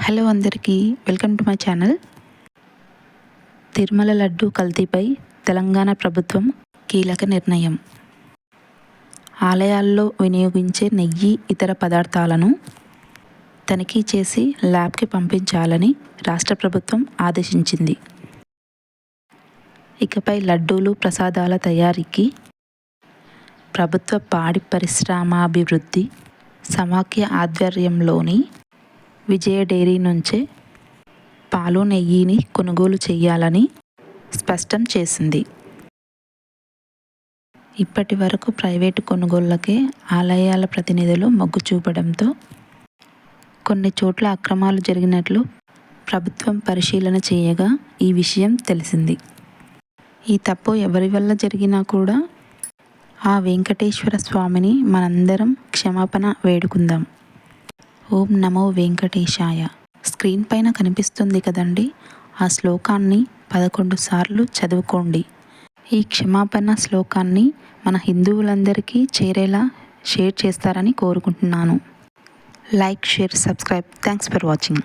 Hello అందరికీ welcome to my channel. Tirumala laddu కల్తీపై తెలంగాణ ప్రభుత్వం కీలక నిర్ణయం. ఆలయాల్లో వినియోగించే నెయ్యి ఇతర పదార్థాలను తనిఖీ చేసి ల్యాబ్కి పంపించాలని రాష్ట్ర ప్రభుత్వం ఆదేశించింది. ఇకపై లడ్డూలు ప్రసాదాల తయారీకి ప్రభుత్వ పాడి పరిశ్రమాభివృద్ధి సమాఖ్య ఆధ్వర్యంలోని విజయ డైరీ నుంచే పాలు నెయ్యిని కొనుగోలు చేయాలని స్పష్టం చేసింది. ఇప్పటి వరకు ప్రైవేటు కొనుగోళ్లకే ఆలయాల ప్రతినిధులు మొగ్గు చూపడంతో కొన్ని చోట్ల అక్రమాలు జరిగినట్లు ప్రభుత్వం పరిశీలన చేయగా ఈ విషయం తెలిసింది. ఈ తప్పు ఎవరి వల్ల జరిగినా కూడా ఆ వెంకటేశ్వర స్వామిని మనందరం క్షమాపణ వేడుకుందాం. ఓం నమో వెంకటేశాయ. స్క్రీన్ పైన కనిపిస్తుంది కదండి, ఆ శ్లోకాన్ని 11 సార్లు చదువుకోండి. ఈ క్షమాపణ శ్లోకాన్ని మన హిందువులందరికీ చేరేలా షేర్ చేస్తారని కోరుకుంటున్నాను. Like, share, subscribe. Thanks for watching.